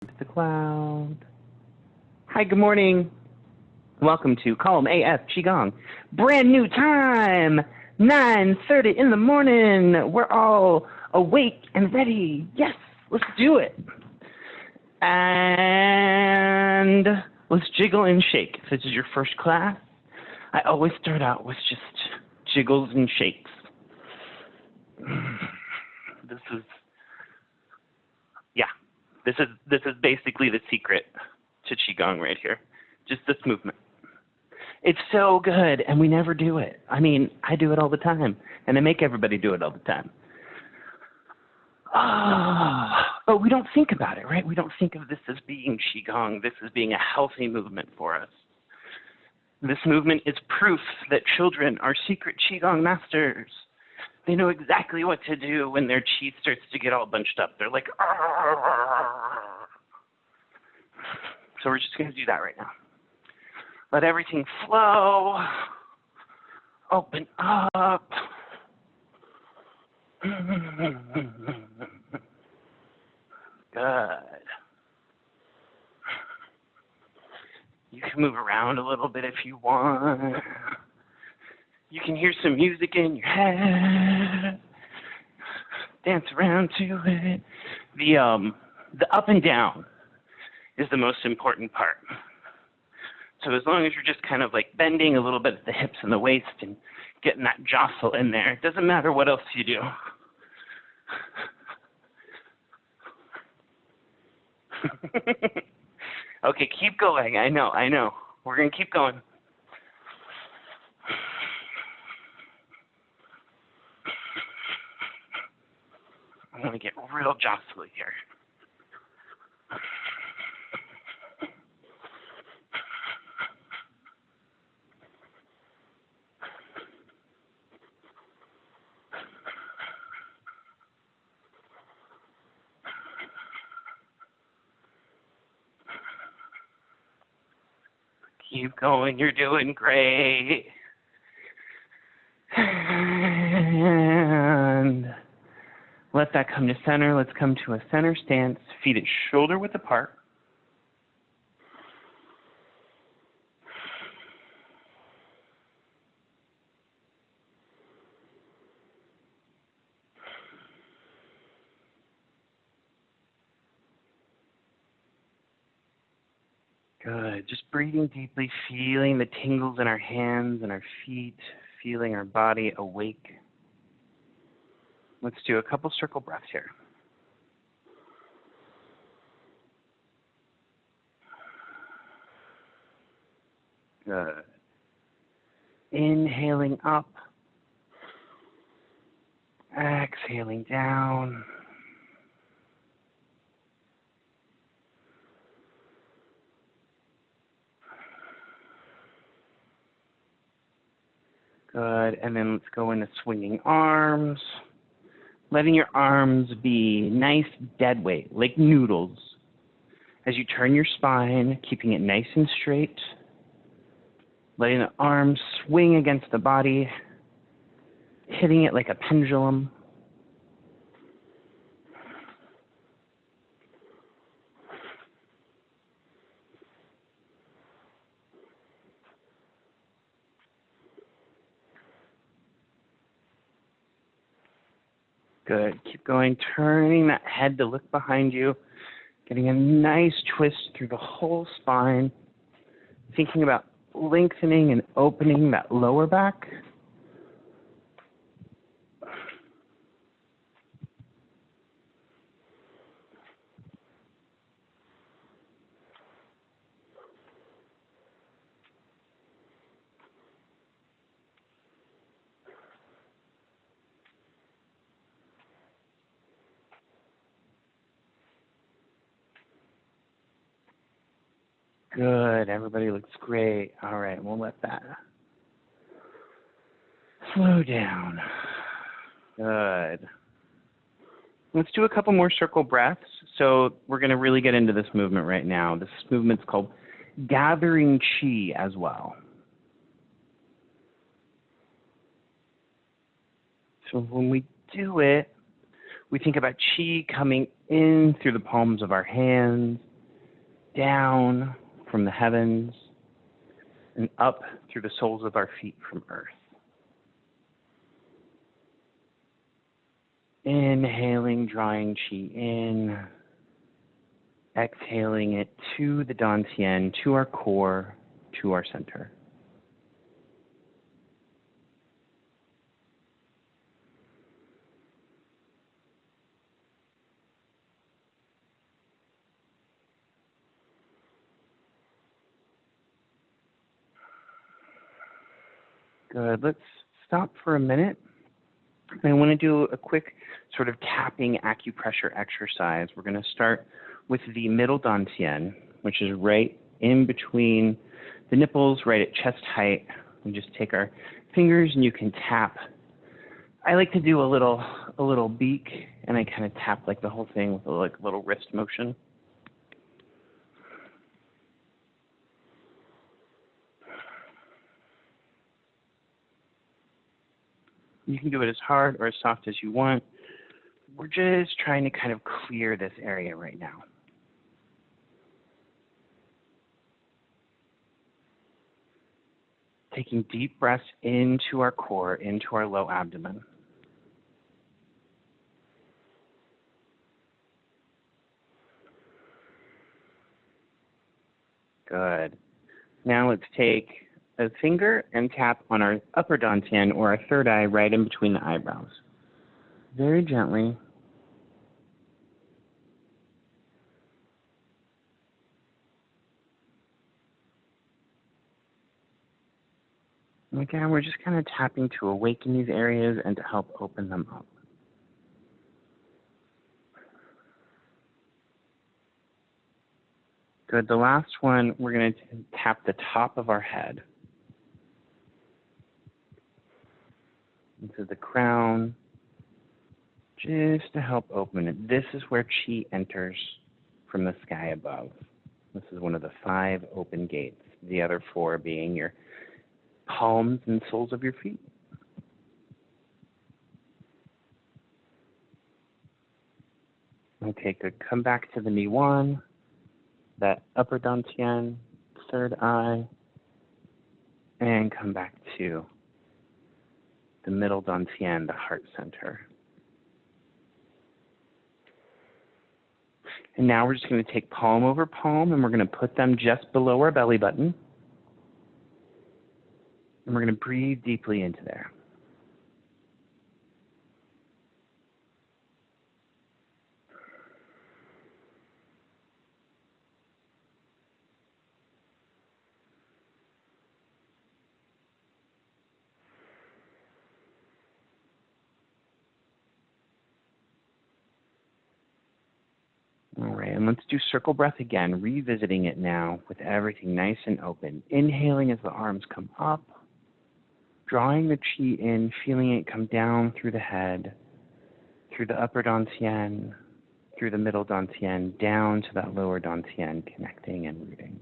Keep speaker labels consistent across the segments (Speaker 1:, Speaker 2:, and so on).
Speaker 1: The cloud. Hi, good morning. Welcome to Column AF Qigong. Brand new time, 9:30 in the morning. We're all awake and ready. Yes, let's do it. And let's jiggle and shake. If this is your first class, I always start out with just jiggles and shakes. This is basically the secret to Qigong right here. Just this movement. It's so good, and we never do it. I mean, I do it all the time, and I make everybody do it all the time. But we don't think about it, right? We don't think of this as being Qigong, this as being a healthy movement for us. This movement is proof that children are secret Qigong masters. They know exactly what to do when their chi starts to get all bunched up. They're like, arr. So we're just going to do that right now. Let everything flow. Open up. Good. You can move around a little bit if you want. You can hear some music in your head. Dance around to it. The up and down is the most important part. So as long as you're just kind of like bending a little bit at the hips and the waist and getting that jostle in there, it doesn't matter what else you do. Okay, keep going. I know. We're going to keep going. I want to get real jostly here. Keep going, you're doing great. And let that come to center. Let's come to a center stance, feet at shoulder width apart. Good. Just breathing deeply, feeling the tingles in our hands and our feet, feeling our body awake. Let's do a couple circle breaths here. Good. Inhaling up, exhaling down. Good, and then let's go into swinging arms. Letting your arms be nice dead weight, like noodles. As you turn your spine, keeping it nice and straight. Letting the arms swing against the body, hitting it like a pendulum. Good. Keep going, turning that head to look behind you, getting a nice twist through the whole spine, thinking about lengthening and opening that lower back. Good. Everybody looks great. All right, we'll let that slow down. Good. Let's do a couple more circle breaths. So we're going to really get into this movement right now. This movement's called gathering chi as well. So when we do it, we think about chi coming in through the palms of our hands, down from the heavens and up through the soles of our feet from earth. Inhaling, drawing chi in. Exhaling it to the dantien, to our core, to our center. Good. Let's stop for a minute. I want to do a quick sort of tapping acupressure exercise. We're going to start with the middle dantien, which is right in between the nipples, right at chest height. We just take our fingers and you can tap. I like to do a little beak, and I kind of tap like the whole thing with a little wrist motion. You can do it as hard or as soft as you want. We're just trying to kind of clear this area right now. Taking deep breaths into our core, into our low abdomen. Good. Now let's take a finger and tap on our upper dantien, or our third eye, right in between the eyebrows. Very gently. And again, we're just kind of tapping to awaken these areas and to help open them up. Good. The last one, we're going to tap the top of our head. This is the crown, just to help open it. This is where chi enters from the sky above. This is one of the 5 open gates, the other 4 being your palms and soles of your feet. Okay, good. Come back to the Niwan, that upper dantien, third eye, and come back to the middle dantien, the heart center. And now we're just going to take palm over palm, and we're going to put them just below our belly button. And we're going to breathe deeply into there. All right, and let's do circle breath again, revisiting it now with everything nice and open. Inhaling as the arms come up, drawing the chi in, feeling it come down through the head, through the upper dantien, through the middle dantien, down to that lower dantien, connecting and rooting.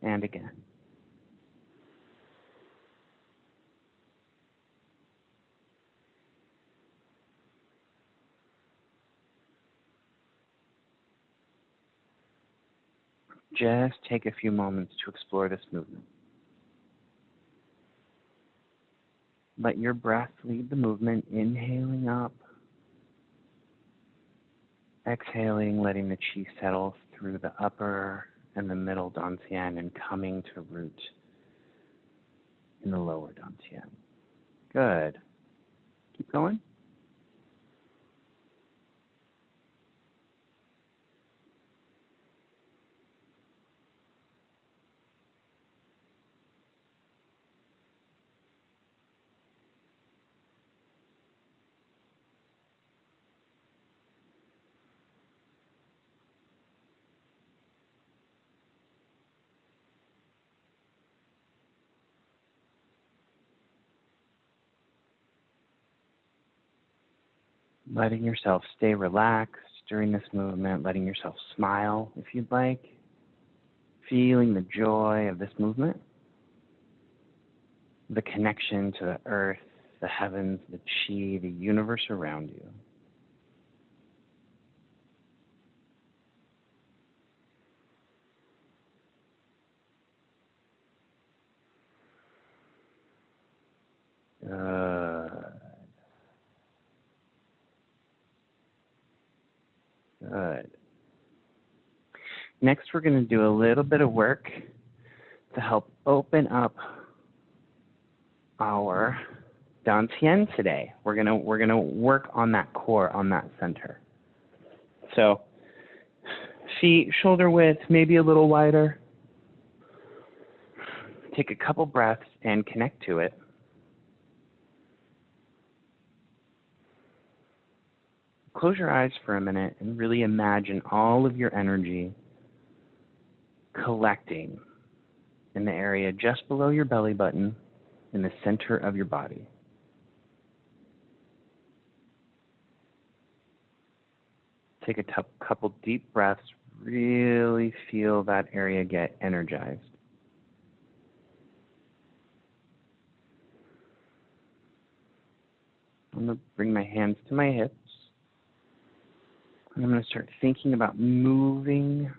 Speaker 1: And again. Just take a few moments to explore this movement. Let your breath lead the movement, inhaling up, exhaling, letting the chi settle through the upper and the middle dantien and coming to root in the lower dantien. Good. Keep going. Letting yourself stay relaxed during this movement, letting yourself smile if you'd like, feeling the joy of this movement, the connection to the earth, the heavens, the chi, the universe around you. Good. Next, we're going to do a little bit of work to help open up our dantien today. We're gonna work on that core, on that center. So, feet shoulder width, maybe a little wider. Take a couple breaths and connect to it. Close your eyes for a minute and really imagine all of your energy collecting in the area just below your belly button in the center of your body. Take a couple deep breaths, really feel that area get energized. I'm going to bring my hands to my hips. And I'm going to start thinking about moving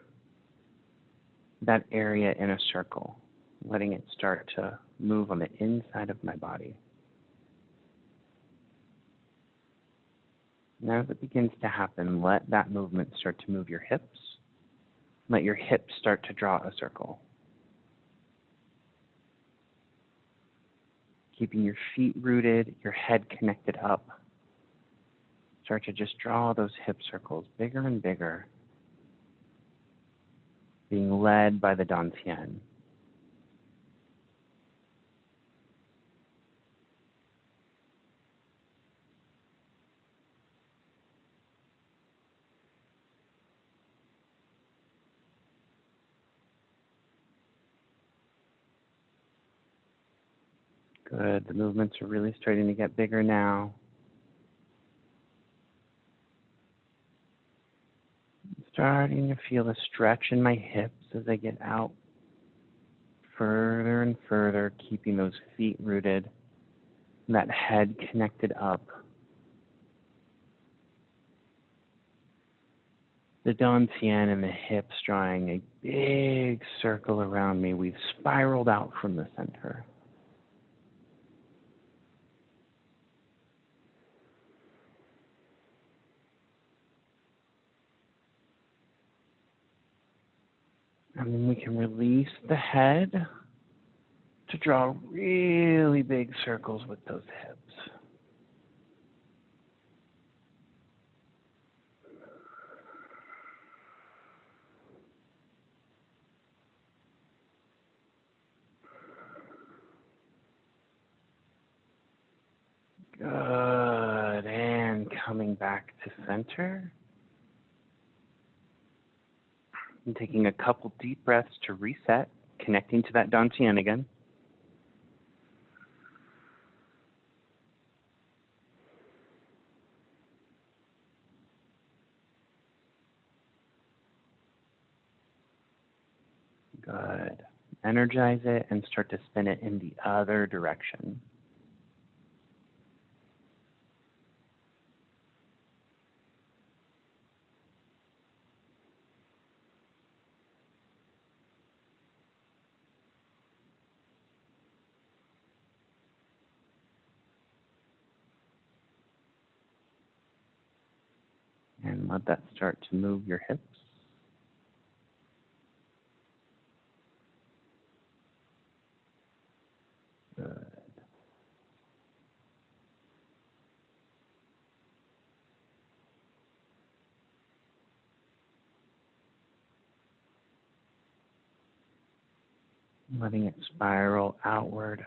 Speaker 1: that area in a circle, letting it start to move on the inside of my body. Now as it begins to happen, let that movement start to move your hips. Let your hips start to draw a circle. Keeping your feet rooted, your head connected up. Start to just draw those hip circles bigger and bigger, being led by the dantien. Good. The movements are really starting to get bigger now. Starting to feel a stretch in my hips as I get out further and further, keeping those feet rooted, and that head connected up. The dantien and the hips drawing a big circle around me. We've spiraled out from the center. And then we can release the head to draw really big circles with those hips. Good. And coming back to center. And taking a couple deep breaths to reset, connecting to that dantien again. Good. Energize it and start to spin it in the other direction. And let that start to move your hips. Good. Letting it spiral outward.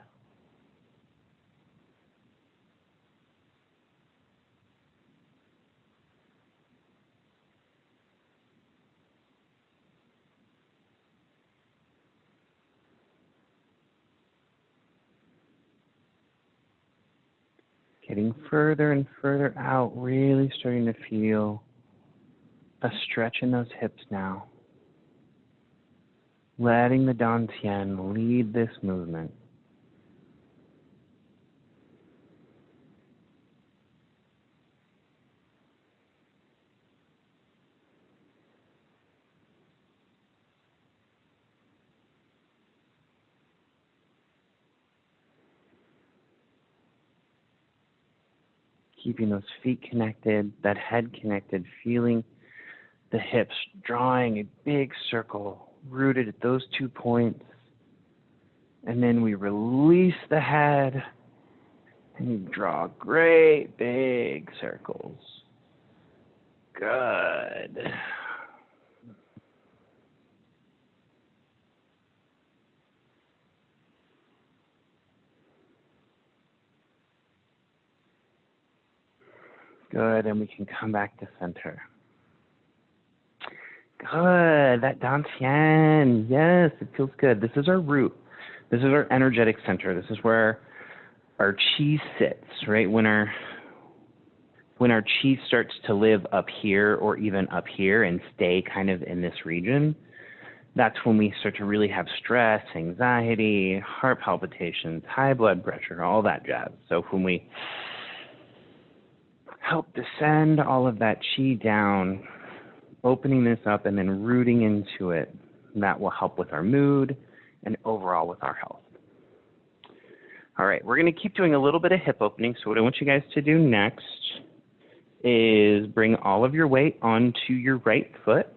Speaker 1: Getting further and further out, really starting to feel a stretch in those hips now. Letting the dantien lead this movement. Keeping those feet connected, that head connected, feeling the hips, drawing a big circle rooted at those 2 points. And then we release the head and you draw great big circles. Good. Good, and we can come back to center. Good, that dantien. Yes, it feels good. This is our root. This is our energetic center. This is where our chi sits, right? When our chi starts to live up here or even up here and stay kind of in this region, that's when we start to really have stress, anxiety, heart palpitations, high blood pressure, all that jazz. So when we help descend all of that chi down, opening this up and then rooting into it, that will help with our mood and overall with our health. All right, we're going to keep doing a little bit of hip opening. So what I want you guys to do next is bring all of your weight onto your right foot.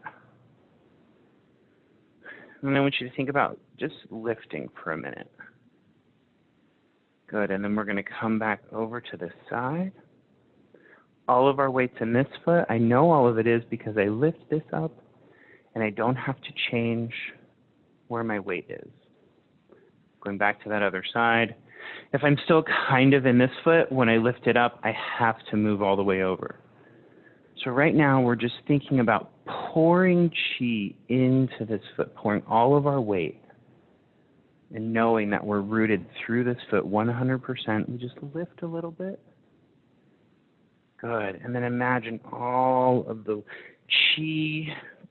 Speaker 1: And I want you to think about just lifting for a minute. Good, and then we're going to come back over to this side. All of our weight's in this foot. I know all of it is because I lift this up and I don't have to change where my weight is. Going back to that other side. If I'm still kind of in this foot, when I lift it up, I have to move all the way over. So right now we're just thinking about pouring chi into this foot, pouring all of our weight and knowing that we're rooted through this foot 100%. We just lift a little bit. Good. And then imagine all of the chi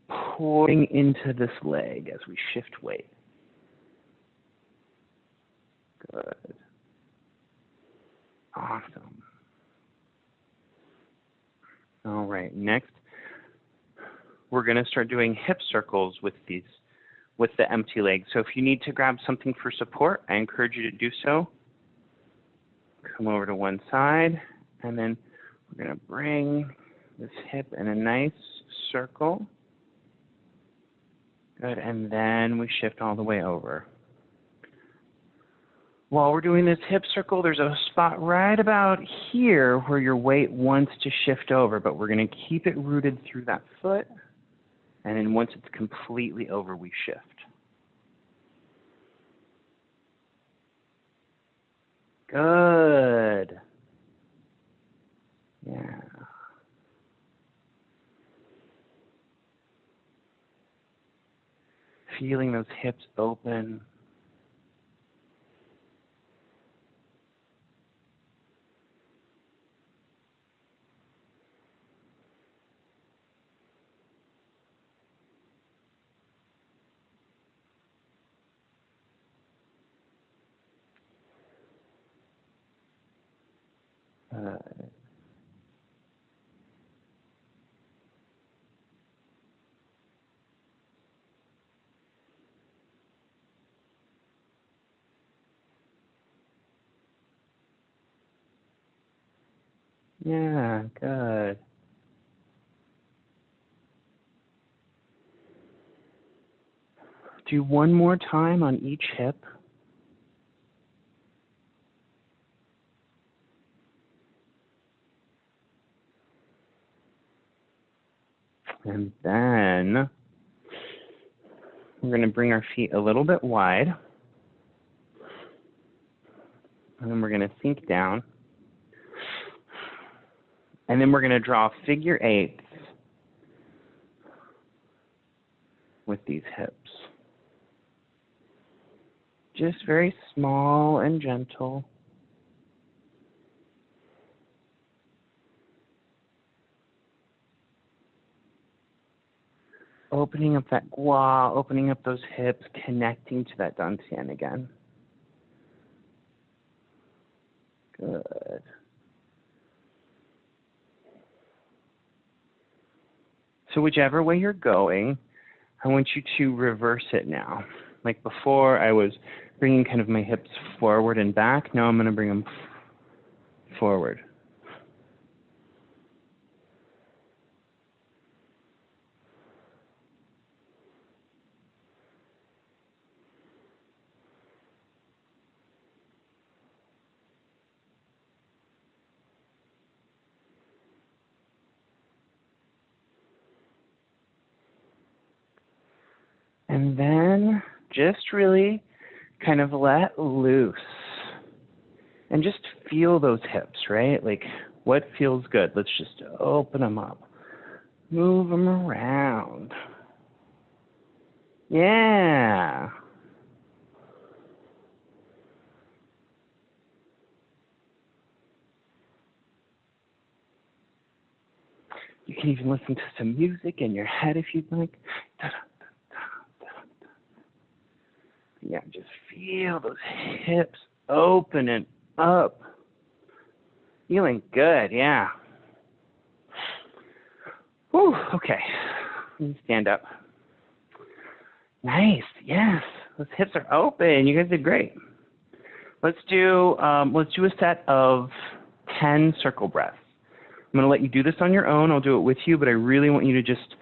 Speaker 1: pouring into this leg as we shift weight. Good. Awesome. All right. Next, we're going to start doing hip circles with the empty leg. So if you need to grab something for support, I encourage you to do so. Come over to one side, and then we're going to bring this hip in a nice circle. Good, and then we shift all the way over. While we're doing this hip circle, there's a spot right about here where your weight wants to shift over, but we're going to keep it rooted through that foot, and then once it's completely over, we shift. Good. Yeah. Feeling those hips open. Yeah, good. Do one more time on each hip. And then we're going to bring our feet a little bit wide. And then we're going to sink down. And then we're going to draw figure eights with these hips. Just very small and gentle. Opening up that gua, opening up those hips, connecting to that dantien again. Good. So whichever way you're going, I want you to reverse it now. Like before, I was bringing kind of my hips forward and back. Now I'm going to bring them forward. And then just really kind of let loose. And just feel those hips, right? Like, what feels good? Let's just open them up. Move them around. Yeah. You can even listen to some music in your head if you'd like. Yeah, just feel those hips opening up. Feeling good, yeah. Whew, okay. Let me stand up. Nice, yes. Those hips are open. You guys did great. Let's do a set of 10 circle breaths. I'm going to let you do this on your own. I'll do it with you, but I really want you to just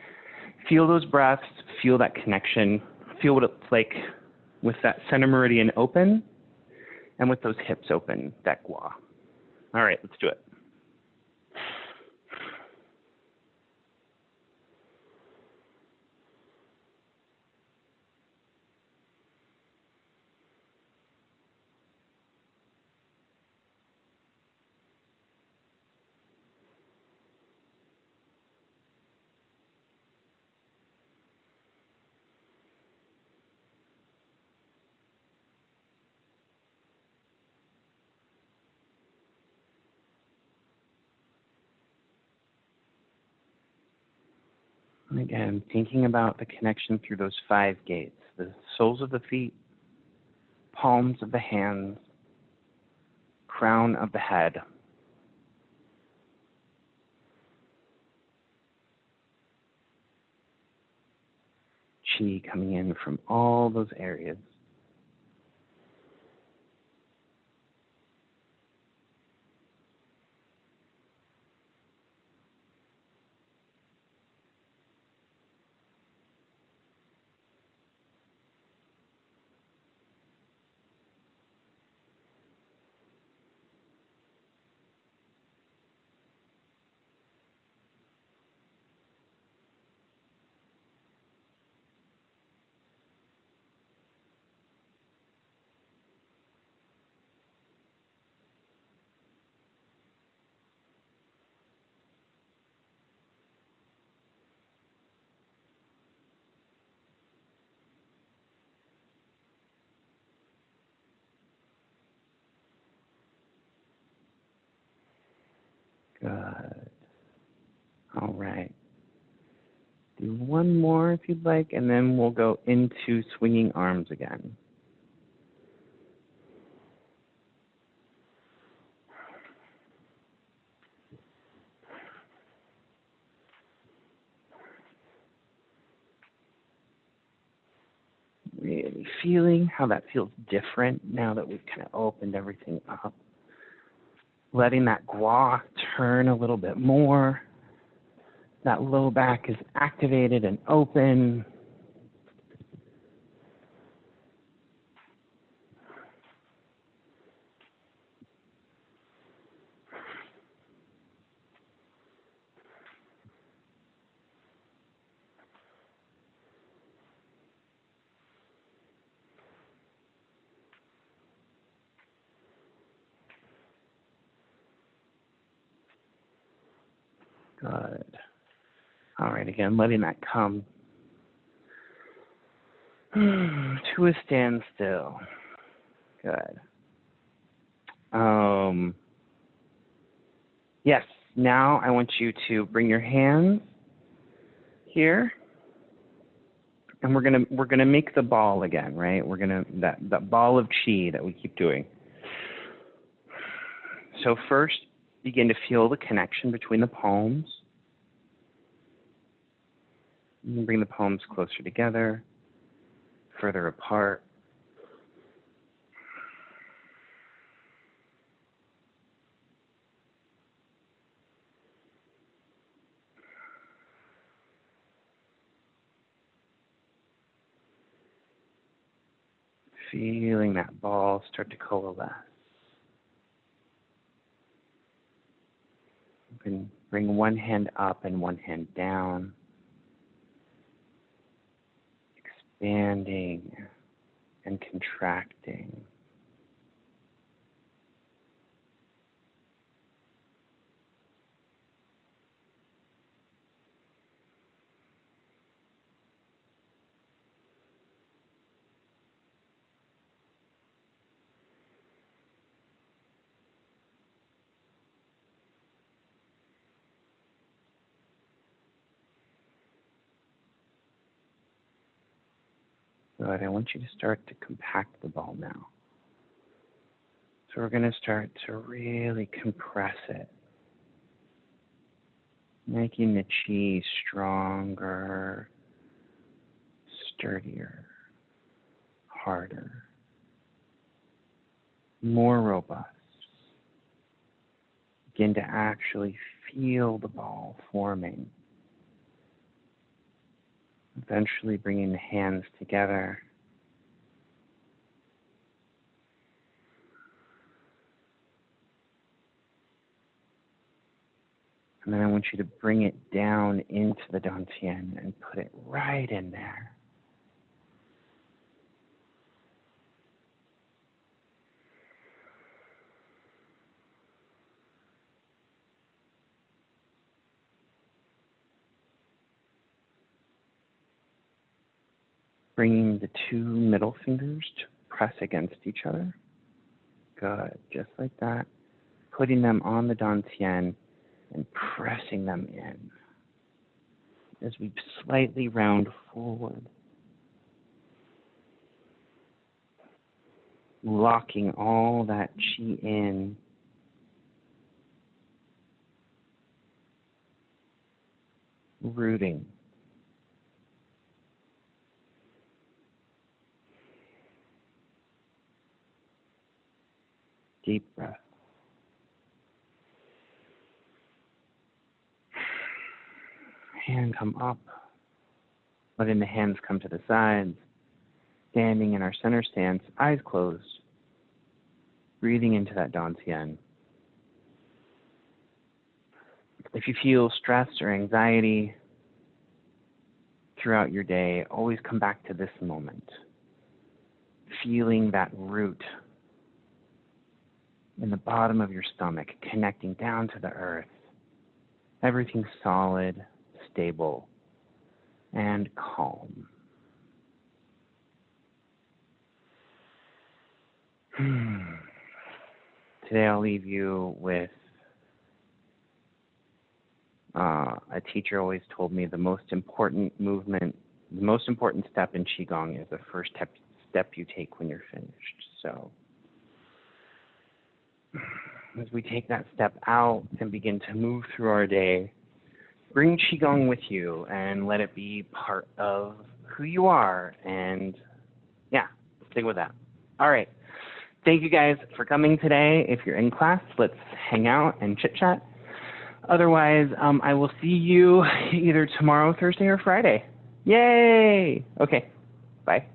Speaker 1: feel those breaths, feel that connection, feel what it's like with that center meridian open and with those hips open, that gua. All right, let's do it. And again, thinking about the connection through those 5 gates, the soles of the feet, palms of the hands, crown of the head. Chi coming in from all those areas. Good. All right. Do one more if you'd like, and then we'll go into swinging arms again. Really feeling how that feels different now that we've kind of opened everything up. Letting that gua turn a little bit more. That low back is activated and open. Good. All right, again, letting that come to a standstill. Good. Yes, now I want you to bring your hands here, and we're gonna make the ball again, right? We're gonna that ball of chi that we keep doing. So first, begin to feel the connection between the palms. And bring the palms closer together, further apart. Feeling that ball start to coalesce. You can bring one hand up and one hand down. expanding and contracting. Good. I want you to start to compact the ball now. So we're going to start to really compress it, making the chi stronger, sturdier, harder, more robust. Begin to actually feel the ball forming. Eventually bringing the hands together. And then I want you to bring it down into the dantien and put it right in there. Bringing the two middle fingers to press against each other. Good, just like that. Putting them on the dantien and pressing them in as we slightly round forward. Locking all that chi in. Rooting. Deep breath. Hand come up. Letting the hands come to the sides. Standing in our center stance, eyes closed. Breathing into that dantien. If you feel stress or anxiety throughout your day, always come back to this moment. Feeling that root in the bottom of your stomach, connecting down to the earth. Everything solid, stable, and calm. Today I'll leave you with a teacher always told me the most important step in Qigong is the first step you take when you're finished. So as we take that step out and begin to move through our day, bring Qigong with you and let it be part of who you are. And yeah, stick with that. All right. Thank you guys for coming today. If you're in class, let's hang out and chit chat. Otherwise, I will see you either tomorrow, Thursday, or Friday. Yay! Okay, bye.